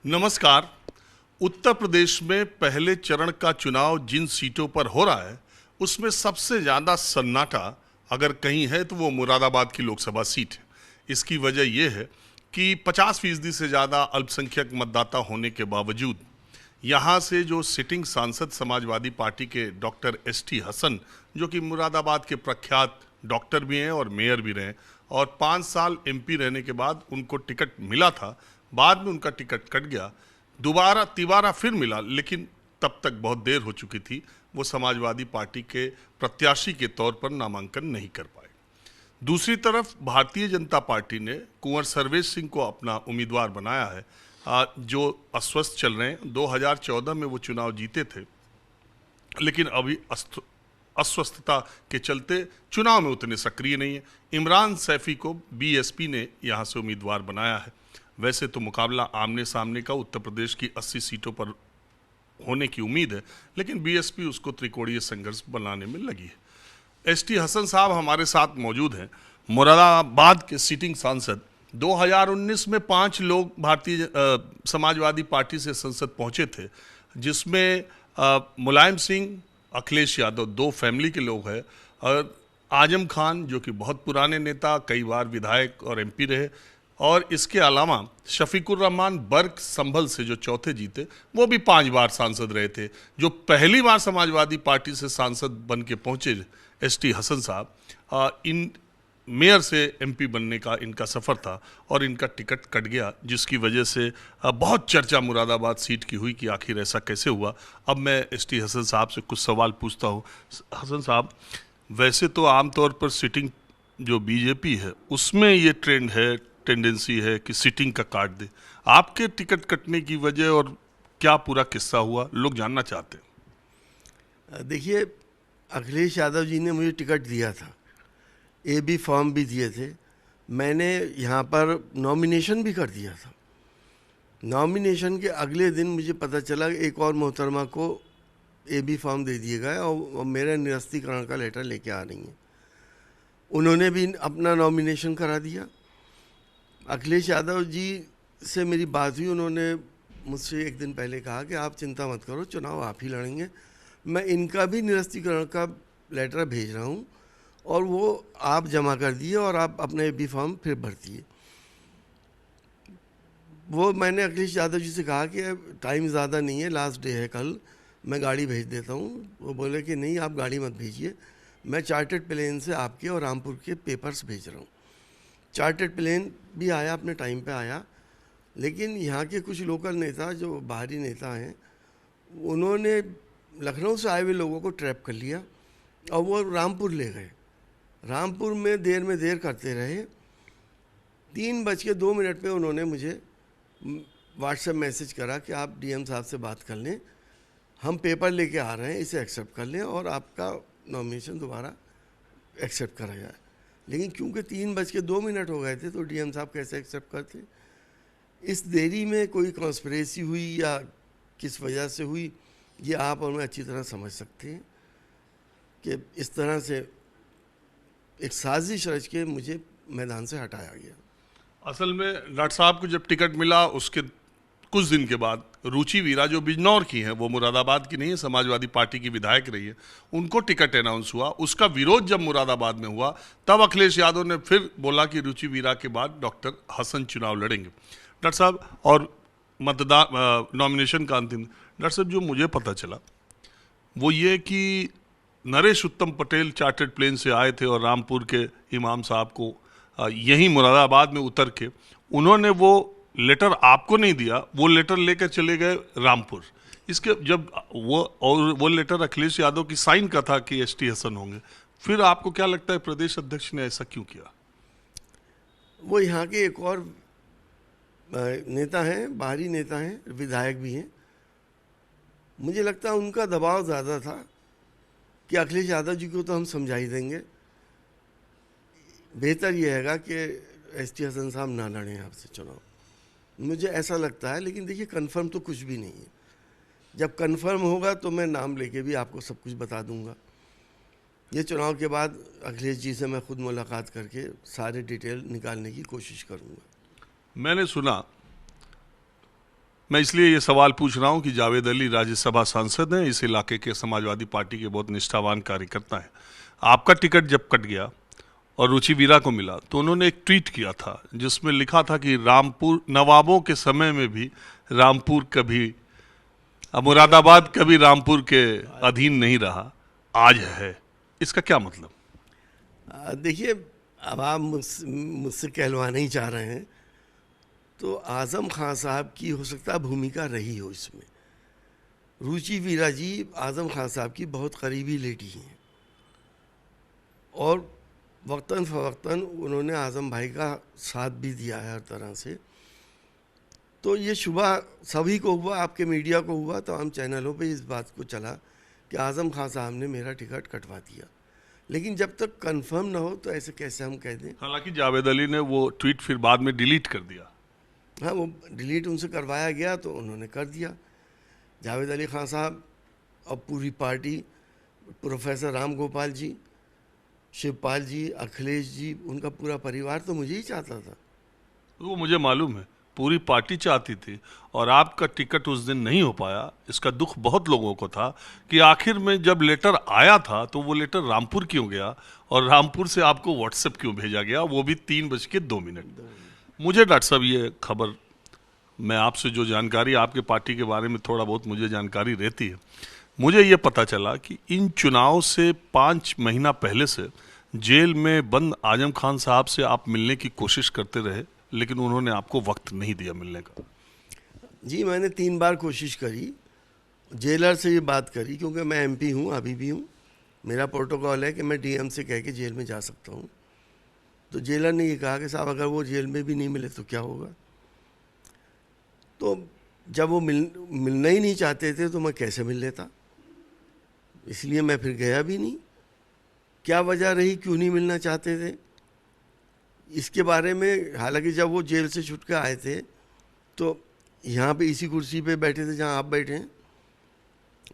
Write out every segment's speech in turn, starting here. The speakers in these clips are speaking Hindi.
नमस्कार। उत्तर प्रदेश में पहले चरण का चुनाव जिन सीटों पर हो रहा है उसमें सबसे ज़्यादा सन्नाटा अगर कहीं है तो वो मुरादाबाद की लोकसभा सीट है। इसकी वजह यह है कि 50% से ज़्यादा अल्पसंख्यक मतदाता होने के बावजूद यहाँ से जो सिटिंग सांसद समाजवादी पार्टी के डॉक्टर एसटी हसन, जो कि मुरादाबाद के प्रख्यात डॉक्टर भी हैं और मेयर भी रहे और 5 साल एमपी रहने के बाद उनको टिकट मिला था, बाद में उनका टिकट कट गया, दोबारा तिबारा फिर मिला, लेकिन तब तक बहुत देर हो चुकी थी, वो समाजवादी पार्टी के प्रत्याशी के तौर पर नामांकन नहीं कर पाए। दूसरी तरफ भारतीय जनता पार्टी ने कुंवर सर्वेश सिंह को अपना उम्मीदवार बनाया है, जो अस्वस्थ चल रहे हैं। 2014 में वो चुनाव जीते थे, लेकिन अभी अस्वस्थता के चलते चुनाव में उतने सक्रिय नहीं है। इमरान सैफी को बीएसपी ने यहाँ से उम्मीदवार बनाया है। वैसे तो मुकाबला आमने सामने का उत्तर प्रदेश की 80 सीटों पर होने की उम्मीद है, लेकिन बीएसपी उसको त्रिकोणीय संघर्ष बनाने में लगी है। एसटी हसन साहब हमारे साथ मौजूद हैं, मुरादाबाद के सिटिंग सांसद। 2019 में 5 लोग भारतीय समाजवादी पार्टी से संसद पहुंचे थे, जिसमें मुलायम सिंह, अखिलेश यादव, 2 फैमिली के लोग हैं, और आजम खान जो कि बहुत पुराने नेता, कई बार विधायक और एमपी रहे, और इसके अलावा शफीकुर रहमान बर्क संभल से जो चौथे जीते, वो भी 5 बार सांसद रहे थे। जो पहली बार समाजवादी पार्टी से सांसद बन के पहुंचे एसटी हसन साहब, इन मेयर से एमपी बनने का इनका सफ़र था और इनका टिकट कट गया, जिसकी वजह से बहुत चर्चा मुरादाबाद सीट की हुई कि आखिर ऐसा कैसे हुआ। अब मैं एसटी हसन साहब से कुछ सवाल पूछता हूँ। हसन साहब, वैसे तो आमतौर पर सिटिंग जो बीजेपी है उसमें ये टेंडेंसी है कि सिटिंग का काट दे, आपके टिकट कटने की वजह और क्या पूरा किस्सा हुआ, लोग जानना चाहते हैं। देखिए, अखिलेश यादव जी ने मुझे टिकट दिया था, एबी फॉर्म भी दिए थे, मैंने यहाँ पर नॉमिनेशन भी कर दिया था। नॉमिनेशन के अगले दिन मुझे पता चला कि एक और मोहतरमा को एबी फॉर्म दे दिए गए और मेरा निरस्तीकरण का लेटर लेके आ रही हैं। उन्होंने भी अपना नॉमिनेशन करा दिया। अखिलेश यादव जी से मेरी बात हुई, उन्होंने मुझसे एक दिन पहले कहा कि आप चिंता मत करो, चुनाव आप ही लड़ेंगे। मैं इनका भी निरस्तीकरण का लेटर भेज रहा हूँ और वो आप जमा कर दिए और आप अपना एबी फॉर्म फिर भरतिए। वो मैंने अखिलेश यादव जी से कहा कि टाइम ज़्यादा नहीं है, लास्ट डे है कल, मैं गाड़ी भेज देता हूँ। वो बोले कि नहीं, आप गाड़ी मत भेजिए, मैं चार्टर्ड प्लेन से आपके और रामपुर के पेपर्स भेज रहा हूँ। चार्टर्ड प्लेन भी आया, अपने टाइम पे आया, लेकिन यहाँ के कुछ लोकल नेता जो बाहरी नेता हैं, उन्होंने लखनऊ से आए हुए लोगों को ट्रैप कर लिया और वो रामपुर ले गए। रामपुर में देर करते रहे। 3:02 पे उन्होंने मुझे व्हाट्सएप मैसेज करा कि आप डीएम साहब से बात कर लें, हम पेपर लेके आ रहे हैं, इसे एक्सेप्ट कर लें और आपका नॉमिनेशन दोबारा एक्सेप्ट करा जाए। लेकिन क्योंकि 3:02 हो गए थे तो डीएम साहब कैसे एक्सेप्ट करते। इस देरी में कोई कॉन्स्पिरेसी हुई या किस वजह से हुई, ये आप और मैं अच्छी तरह समझ सकते हैं कि इस तरह से एक साजिश रच के मुझे मैदान से हटाया गया। असल में डॉक्टर साहब को जब टिकट मिला उसके कुछ दिन के बाद रुचि वीरा, जो बिजनौर की हैं, वो मुरादाबाद की नहीं है, समाजवादी पार्टी की विधायक रही है, उनको टिकट अनाउंस हुआ। उसका विरोध जब मुरादाबाद में हुआ तब अखिलेश यादव ने फिर बोला कि रुचि वीरा के बाद डॉक्टर हसन चुनाव लड़ेंगे। डॉक्टर साहब, और मतदान नॉमिनेशन का अंतिम, डॉक्टर साहब, जो मुझे पता चला वो ये कि नरेश उत्तम पटेल चार्टर्ड प्लेन से आए थे और रामपुर के इमाम साहब को यहीं मुरादाबाद में उतर के उन्होंने वो लेटर आपको नहीं दिया, वो लेटर लेकर चले गए रामपुर। इसके जब वो लेटर अखिलेश यादव की साइन का था कि एसटी हसन होंगे, फिर आपको क्या लगता है प्रदेश अध्यक्ष ने ऐसा क्यों किया? वो यहाँ के एक और नेता हैं, बाहरी नेता हैं, विधायक भी हैं, मुझे लगता है उनका दबाव ज़्यादा था कि अखिलेश यादव जी को तो हम समझा ही देंगे, बेहतर यह हैगा कि एसटी हसन साहब ना लड़ें आपसे चुनाव। मुझे ऐसा लगता है, लेकिन देखिए कंफर्म तो कुछ भी नहीं है। जब कंफर्म होगा तो मैं नाम लेके भी आपको सब कुछ बता दूंगा। ये चुनाव के बाद अखिलेश जी से मैं खुद मुलाकात करके सारे डिटेल निकालने की कोशिश करूंगा। मैंने सुना मैं इसलिए ये सवाल पूछ रहा हूं कि जावेद अली राज्यसभा सांसद हैं, इस इलाके के समाजवादी पार्टी के बहुत निष्ठावान कार्यकर्ता हैं। आपका टिकट जब कट गया और रुचि वीरा को मिला तो उन्होंने एक ट्वीट किया था जिसमें लिखा था कि रामपुर नवाबों के समय में भी रामपुर कभी, अब मुरादाबाद कभी रामपुर के अधीन नहीं रहा, आज है। इसका क्या मतलब? देखिए, अब आप मुझसे कहलवाना ही चाह रहे हैं, तो आज़म खान साहब की हो सकता है भूमिका रही हो इसमें। रुचि वीरा जी आज़म खान साहब की बहुत करीबी लेडी हैं और वक्तन फ़वक्तन उन्होंने आज़म भाई का साथ भी दिया है हर तरह से। तो ये शुबा सभी को हुआ, आपके मीडिया को हुआ, तमाम चैनलों पे इस बात को चला कि आज़म खान साहब ने मेरा टिकट कटवा दिया। लेकिन जब तक कंफर्म ना हो तो ऐसे कैसे हम कह दें। हालांकि जावेद अली ने वो ट्वीट फिर बाद में डिलीट कर दिया। हाँ, वो डिलीट उनसे करवाया गया तो उन्होंने कर दिया। जावेद अली खान साहब और पूरी पार्टी, प्रोफेसर राम गोपाल जी, शिवपाल जी, अखिलेश जी, उनका पूरा परिवार तो मुझे ही चाहता था। वो मुझे मालूम है, पूरी पार्टी चाहती थी और आपका टिकट उस दिन नहीं हो पाया। इसका दुख बहुत लोगों को था कि आखिर में जब लेटर आया था तो वो लेटर रामपुर क्यों गया और रामपुर से आपको व्हाट्सएप क्यों भेजा गया, वो भी 3:02। मुझे डॉक्टर साहब ये खबर, मैं आपसे जो जानकारी, आपके पार्टी के बारे में थोड़ा बहुत मुझे जानकारी रहती है, मुझे ये पता चला कि इन चुनाव से 5 महीना पहले से जेल में बंद आजम खान साहब से आप मिलने की कोशिश करते रहे, लेकिन उन्होंने आपको वक्त नहीं दिया मिलने का। जी, मैंने 3 बार कोशिश करी, जेलर से ये बात करी, क्योंकि मैं एमपी हूँ, अभी भी हूँ। मेरा प्रोटोकॉल है कि मैं डीएम से कह के जेल में जा सकता हूँ। तो जेलर ने ये कहा कि साहब अगर वो जेल में भी नहीं मिले तो क्या होगा। तो जब वो मिलना ही नहीं चाहते थे तो मैं कैसे मिल लेता, इसलिए मैं फिर गया भी नहीं। क्या वजह रही, क्यों नहीं मिलना चाहते थे, इसके बारे में, हालांकि जब वो जेल से छूट के आए थे तो यहाँ पे इसी कुर्सी पे बैठे थे जहाँ आप बैठे हैं,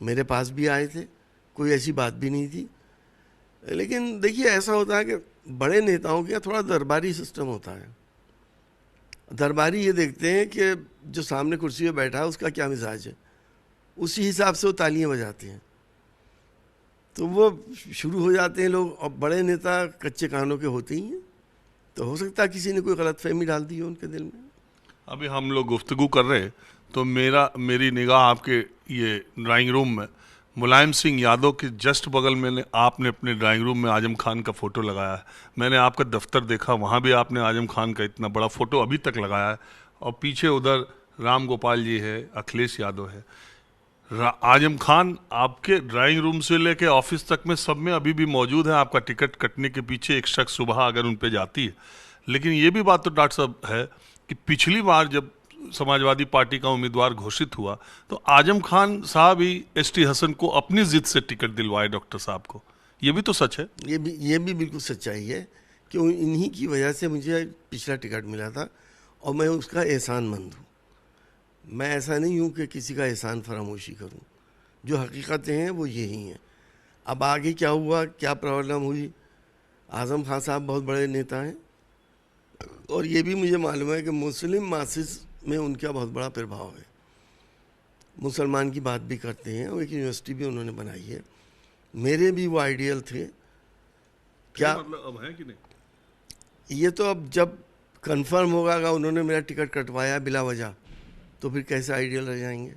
मेरे पास भी आए थे, कोई ऐसी बात भी नहीं थी। लेकिन देखिए, ऐसा होता है कि बड़े नेताओं का थोड़ा दरबारी सिस्टम होता है। दरबारी ये देखते हैं कि जो सामने कुर्सी पे बैठा है उसका क्या मिजाज है, उसी हिसाब से वो तालियां बजाते हैं, तो वो शुरू हो जाते हैं लोग। और बड़े नेता कच्चे कानों के होते ही हैं, तो हो सकता है किसी ने कोई गलतफहमी डाल दी हो उनके दिल में। अभी हम लोग गुफ्तगू कर रहे हैं तो मेरी निगाह आपके ये ड्राइंग रूम में मुलायम सिंह यादव के जस्ट बगल में आपने अपने ड्राइंग रूम में आजम खान का फ़ोटो लगाया है। मैंने आपका दफ्तर देखा, वहाँ भी आपने आजम खान का इतना बड़ा फ़ोटो अभी तक लगाया है और पीछे उधर राम गोपाल जी है, अखिलेश यादव है। आजम खान आपके ड्राइंग रूम से लेके ऑफिस तक में सब में अभी भी मौजूद है। आपका टिकट कटने के पीछे एक शख्स सुबह अगर उन पे जाती है। लेकिन ये भी बात तो डॉक्टर साहब है कि पिछली बार जब समाजवादी पार्टी का उम्मीदवार घोषित हुआ तो आजम खान साहब ही एसटी हसन को अपनी जिद से टिकट दिलवाए डॉक्टर साहब को। ये भी तो सच है। ये भी बिल्कुल सच्चाई है कि इन्हीं की वजह से मुझे पिछला टिकट मिला था और मैं उसका एहसानमंद हूँ। मैं ऐसा नहीं हूँ कि किसी का एहसान फरामोशी करूँ, जो हकीकतें हैं वो यही हैं। अब आगे क्या हुआ, क्या प्रॉब्लम हुई, आज़म खान साहब बहुत बड़े नेता हैं और ये भी मुझे मालूम है कि मुस्लिम मासिस में उनका बहुत बड़ा प्रभाव है। मुसलमान की बात भी करते हैं और एक यूनिवर्सिटी भी उन्होंने बनाई है। मेरे भी वो आइडियल थे। क्या मतलब अब है कि नहीं, ये तो अब जब कंफर्म होगा कि उन्होंने मेरा टिकट कटवाया बिला वजह, तो फिर कैसे आइडियल रह जाएंगे।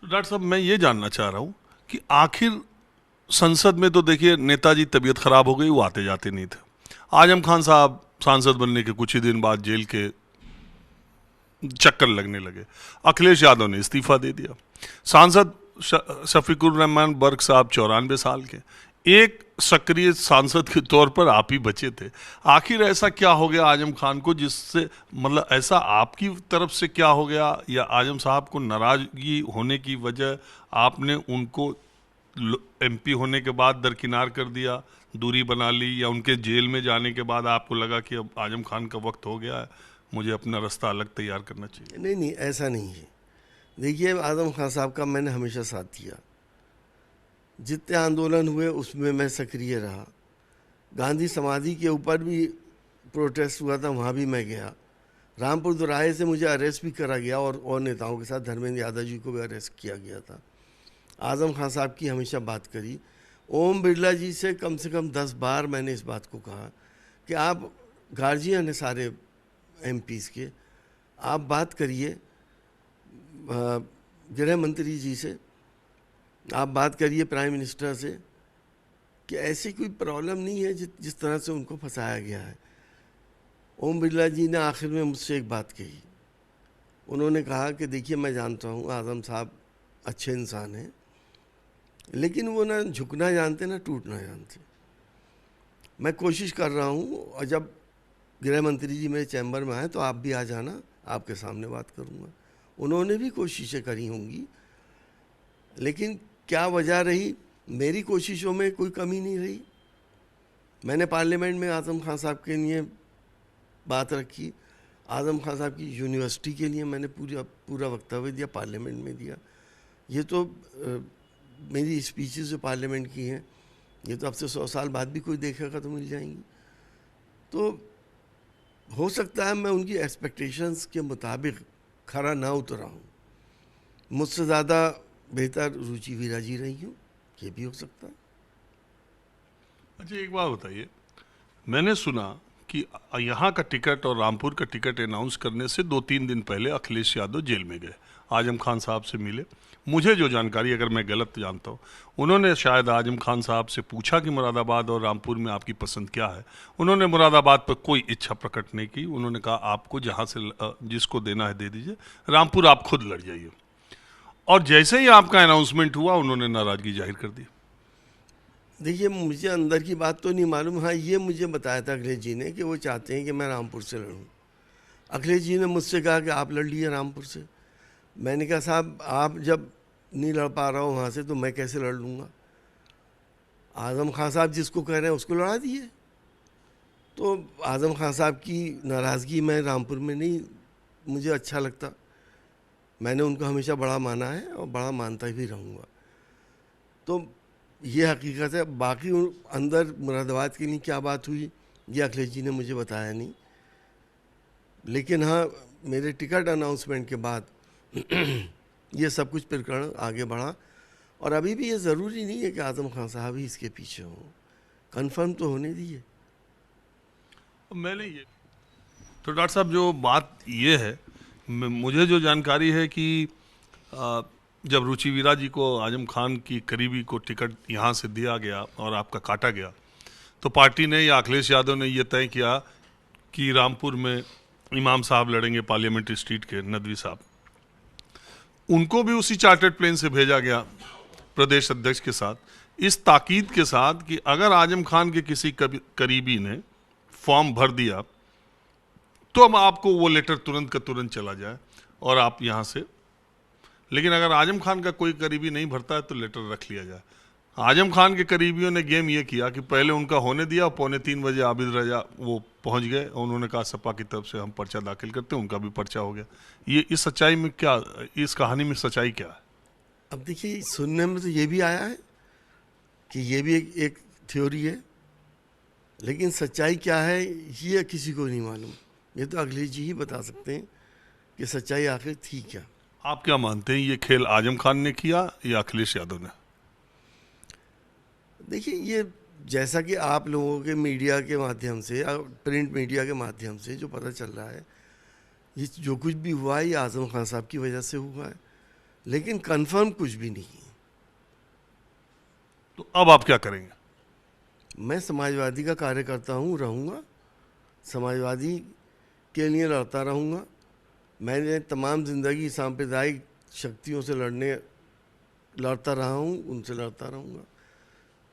तो डॉक्टर साहब मैं ये जानना चाह रहा हूँ कि आखिर संसद में तो देखिए नेताजी तबीयत खराब हो गई, वो आते जाते नहीं थे। आजम खान साहब सांसद बनने के कुछ ही दिन बाद जेल के चक्कर लगने लगे। अखिलेश यादव ने इस्तीफा दे दिया। सांसद शफीकुर रहमान बर्क साहब 94 साल के, एक सक्रिय सांसद के तौर पर आप ही बचे थे। आखिर ऐसा क्या हो गया आजम खान को जिससे, मतलब ऐसा आपकी तरफ से क्या हो गया या आजम साहब को नाराजगी होने की वजह आपने उनको एमपी होने के बाद दरकिनार कर दिया, दूरी बना ली, या उनके जेल में जाने के बाद आपको लगा कि अब आजम खान का वक्त हो गया है, मुझे अपना रास्ता अलग तैयार करना चाहिए? नहीं, ऐसा नहीं है। देखिए, आजम खान साहब का मैंने हमेशा साथ दिया। जितने आंदोलन हुए उसमें मैं सक्रिय रहा। गांधी समाधि के ऊपर भी प्रोटेस्ट हुआ था, वहाँ भी मैं गया। रामपुर दोराहे से मुझे अरेस्ट भी करा गया और नेताओं के साथ धर्मेंद्र यादव जी को भी अरेस्ट किया गया था। आज़म खान साहब की हमेशा बात करी। ओम बिरला जी से कम 10 बार मैंने इस बात को कहा कि आप गार्जियन हैं सारे एमपीज़ के, आप बात करिए गृह मंत्री जी से, आप बात करिए प्राइम मिनिस्टर से कि ऐसी कोई प्रॉब्लम नहीं है जिस तरह से उनको फंसाया गया है। ओम बिरला जी ने आखिर में मुझसे एक बात कही, उन्होंने कहा कि देखिए मैं जानता हूँ आज़म साहब अच्छे इंसान हैं, लेकिन वो ना झुकना जानते ना टूटना जानते। मैं कोशिश कर रहा हूँ और जब गृह मंत्री जी मेरे चैम्बर में आए तो आप भी आ जाना, आपके सामने बात करूँगा। उन्होंने भी कोशिशें करी होंगी, लेकिन क्या वजह रही, मेरी कोशिशों में कोई कमी नहीं रही। मैंने पार्लियामेंट में आज़म खान साहब के लिए बात रखी, आज़म खान साहब की यूनिवर्सिटी के लिए मैंने पूरा वक्तव्य दिया, पार्लियामेंट में दिया। ये तो मेरी स्पीचेस जो पार्लियामेंट की हैं, ये तो अब से 100 साल बाद भी कोई देखेगा तो मिल जाएंगी। तो हो सकता है मैं उनकी एक्सपेक्टेशंस के मुताबिक खरा ना उतरा हूँ, मुझसे ज़्यादा बेहतर रुचि वीरा जी रही हूँ, ये भी हो सकता है। अच्छा, एक बात बताइए, मैंने सुना कि यहाँ का टिकट और रामपुर का टिकट अनाउंस करने से 2-3 दिन पहले अखिलेश यादव जेल में गए, आजम खान साहब से मिले। मुझे जो जानकारी, अगर मैं गलत जानता हूँ, उन्होंने शायद आजम खान साहब से पूछा कि मुरादाबाद और रामपुर में आपकी पसंद क्या है। उन्होंने मुरादाबाद पर कोई इच्छा प्रकट नहीं की, उन्होंने कहा आपको जहाँ से जिसको देना है दे दीजिए, रामपुर आप खुद लड़ जाइए। और जैसे ही आपका अनाउंसमेंट हुआ उन्होंने नाराज़गी जाहिर कर दी। देखिए, मुझे अंदर की बात तो नहीं मालूम। हाँ, ये मुझे बताया था अखिलेश जी ने कि वो चाहते हैं कि मैं रामपुर से लड़ूं। अखिलेश जी ने मुझसे कहा कि आप लड़ लीजिए रामपुर से। मैंने कहा साहब, आप जब नहीं लड़ पा रहा हो वहाँ से तो मैं कैसे लड़ लूँगा। आज़म खान साहब जिसको कह रहे हैं उसको लड़ा दिए। तो आज़म खान साहब की नाराज़गी में रामपुर में नहीं मुझे अच्छा लगता। मैंने उनको हमेशा बड़ा माना है और बड़ा मानता भी रहूँगा। तो ये हकीकत है। बाकी अंदर मुरादाबाद के लिए क्या बात हुई ये अखिलेश जी ने मुझे बताया नहीं। लेकिन हाँ, मेरे टिकट अनाउंसमेंट के बाद ये सब कुछ प्रकरण आगे बढ़ा। और अभी भी ये ज़रूरी नहीं है कि आज़म खान साहब ही इसके पीछे हों, कंफर्म तो होने दीजिए। मैंने ये तो डॉक्टर साहब, जो बात ये है, मुझे जो जानकारी है कि जब रुचि वीरा जी को आजम खान की करीबी को टिकट यहाँ से दिया गया और आपका काटा गया, तो पार्टी ने या अखिलेश यादव ने ये तय किया कि रामपुर में इमाम साहब लड़ेंगे, पार्लियामेंट्री स्ट्रीट के नदवी साहब। उनको भी उसी चार्टर्ड प्लेन से भेजा गया प्रदेश अध्यक्ष के साथ, इस ताकीद के साथ कि अगर आजम खान के किसी करीबी ने फॉर्म भर दिया तो अब आपको वो लेटर तुरंत का तुरंत चला जाए और आप यहाँ से, लेकिन अगर आजम खान का कोई करीबी नहीं भरता है तो लेटर रख लिया जाए। आजम खान के करीबियों ने गेम ये किया कि पहले उनका होने दिया, 2:45 बजे आबिद रजा वो पहुंच गए और उन्होंने कहा सपा की तरफ से हम पर्चा दाखिल करते हैं, उनका भी पर्चा हो गया। ये इस सच्चाई में क्या, इस कहानी में सच्चाई क्या है? अब देखिए, सुनने में तो ये भी आया है कि ये भी एक थ्योरी है, लेकिन सच्चाई क्या है ये किसी को नहीं मालूम। ये तो अखिलेश जी ही बता सकते हैं कि सच्चाई आखिर थी क्या। आप क्या मानते हैं, ये खेल आजम खान ने किया या अखिलेश यादव ने? देखिए, ये जैसा कि आप लोगों के मीडिया के माध्यम से, प्रिंट मीडिया के माध्यम से जो पता चल रहा है, ये जो कुछ भी हुआ है ये आज़म खान साहब की वजह से हुआ है, लेकिन कंफर्म कुछ भी नहीं है। तो अब आप क्या करेंगे? मैं समाजवादी का कार्यकर्ता हूँ, रहूँगा, समाजवादी के लिए लड़ता रहूँगा। मैंने तमाम ज़िंदगी सांप्रदायिक शक्तियों से लड़ता रहा हूँ, उनसे लड़ता रहूँगा।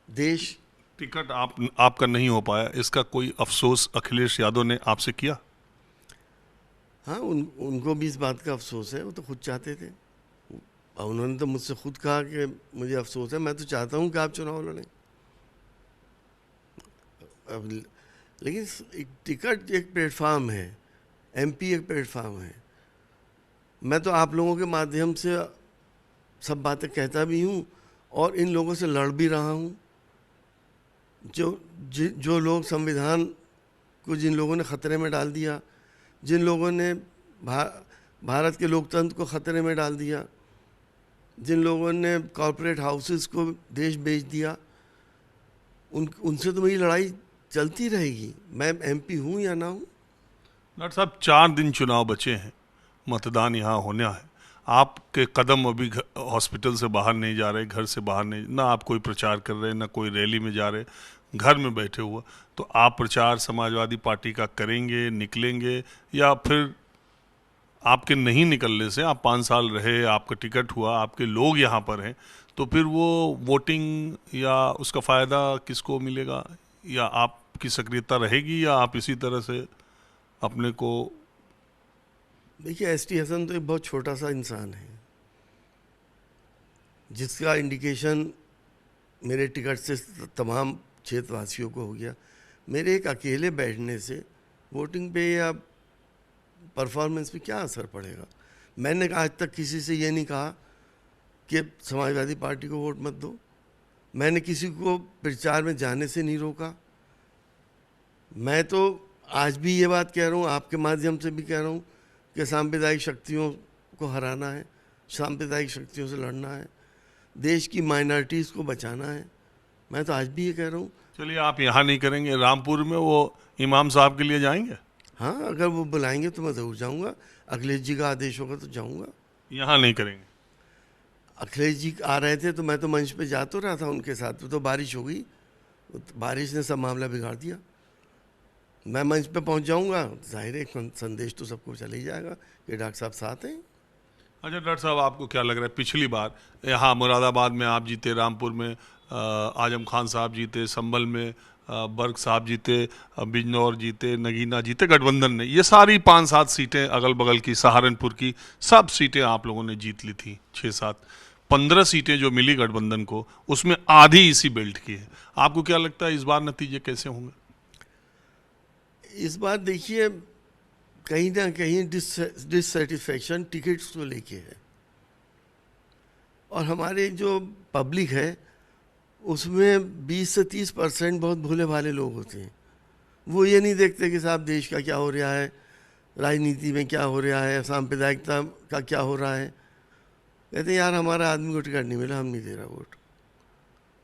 देश टिकट आपका नहीं हो पाया, इसका कोई अफसोस अखिलेश यादव ने आपसे किया? हाँ, उनको भी इस बात का अफसोस है, वो तो खुद चाहते थे। उन्होंने तो मुझसे खुद कहा कि मुझे अफसोस है, मैं तो चाहता हूँ कि आप चुनाव लड़ें। अब लेकिन एक टिकट एक प्लेटफार्म है, एमपी एक प्लेटफार्म है। मैं तो आप लोगों के माध्यम से सब बातें कहता भी हूँ और इन लोगों से लड़ भी रहा हूँ। जो लोग संविधान को जिन लोगों ने ख़तरे में डाल दिया, जिन लोगों ने भारत के लोकतंत्र को ख़तरे में डाल दिया, जिन लोगों ने कॉरपोरेट हाउसेस को देश बेच दिया, उनसे तो मेरी लड़ाई चलती रहेगी, मैं एमपी हूँ या ना हूँ। डॉक्टर साहब 4 दिन चुनाव बचे हैं, मतदान यहाँ होना है, आपके कदम अभी हॉस्पिटल से बाहर नहीं जा रहे, घर से बाहर नहीं, ना आप कोई प्रचार कर रहे, ना कोई रैली में जा रहे, घर में बैठे हुए, तो आप प्रचार समाजवादी पार्टी का करेंगे, निकलेंगे, या फिर आपके नहीं निकलने से, आप 5 साल रहे, आपका टिकट हुआ, आपके लोग यहाँ पर हैं, तो फिर वो वोटिंग या उसका फ़ायदा किसको मिलेगा, या आपकी सक्रियता रहेगी, या आप इसी तरह से अपने को? देखिए, एसटी हसन तो एक बहुत छोटा सा इंसान है, जिसका इंडिकेशन मेरे टिकट से तमाम क्षेत्रवासियों को हो गया। मेरे एक अकेले बैठने से वोटिंग पे या परफॉर्मेंस पे क्या असर पड़ेगा? मैंने आज तक किसी से ये नहीं कहा कि समाजवादी पार्टी को वोट मत दो, मैंने किसी को प्रचार में जाने से नहीं रोका। मैं तो आज भी ये बात कह रहा हूँ, आपके माध्यम से भी कह रहा हूँ कि सांप्रदायिक शक्तियों को हराना है, सांप्रदायिक शक्तियों से लड़ना है, देश की माइनॉरिटीज़ को बचाना है। मैं तो आज भी ये कह रहा हूँ। चलिए, आप यहाँ नहीं करेंगे, रामपुर में वो इमाम साहब के लिए जाएंगे? हाँ, अगर वो बुलाएंगे तो मैं ज़रूर जाऊँगा, अखिलेश जी का आदेश होगा तो जाऊँगा। यहाँ नहीं करेंगे? अखिलेश जी आ रहे थे तो मैं तो मंच पे जा तो रहा था उनके साथ, तो बारिश हो गई, बारिश ने सब मामला बिगाड़ दिया। मैं मंच पे पहुंच जाऊंगा, जाहिर है संदेश तो सबको चले ही जाएगा कि डॉक्टर साहब साथ हैं। अच्छा डॉक्टर साहब, आपको क्या लग रहा है, पिछली बार यहाँ मुरादाबाद में आप जीते, रामपुर में आजम खान साहब जीते, संभल में बर्ग साहब जीते, बिजनौर जीते, नगीना जीते गठबंधन ने, ये सारी 5-7 सीटें अगल बगल की, सहारनपुर की सब सीटें आप लोगों ने जीत ली थी, 6-7, 15 सीटें जो मिली गठबंधन को, उसमें आधी इसी बेल्ट की है। आपको क्या लगता है इस बार नतीजे कैसे होंगे? इस बार देखिए, कहीं ना कहीं डिससेटिस्फैक्शन टिकट्स को लेके है, और हमारे जो पब्लिक है उसमें 20 से 30% बहुत भोले भाले लोग होते हैं। वो ये नहीं देखते कि साहब देश का क्या हो रहा है, राजनीति में क्या हो रहा है, सांप्रदायिकता का क्या हो रहा है। कहते हैं यार हमारा आदमी को टिकट नहीं मिला, हम नहीं दे रहा वोट।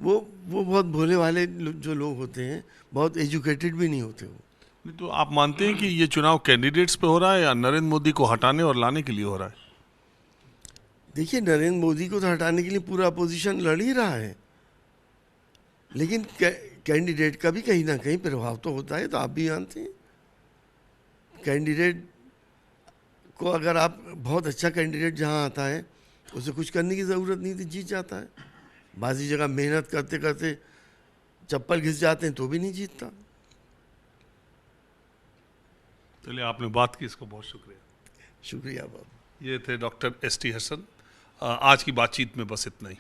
वो बहुत भोले भाले जो लोग होते हैं, बहुत एजुकेटेड भी नहीं होते वो। नहीं तो आप मानते हैं कि ये चुनाव कैंडिडेट्स पे हो रहा है या नरेंद्र मोदी को हटाने और लाने के लिए हो रहा है? देखिए, नरेंद्र मोदी को तो हटाने के लिए पूरा अपोजिशन लड़ ही रहा है, लेकिन कैंडिडेट का भी कहीं ना कहीं प्रभाव तो होता है, तो आप भी जानते हैं। कैंडिडेट को अगर आप बहुत अच्छा कैंडिडेट जहां आता है, उसे कुछ करने की ज़रूरत नहीं थी, जीत जाता है। बाजी जगह मेहनत करते करते चप्पल घिस जाते हैं तो भी नहीं जीतता। चलिए, आपने बात की, इसका बहुत शुक्रिया। शुक्रिया बाबू। ये थे डॉक्टर एसटी हसन। आज की बातचीत में बस इतना ही।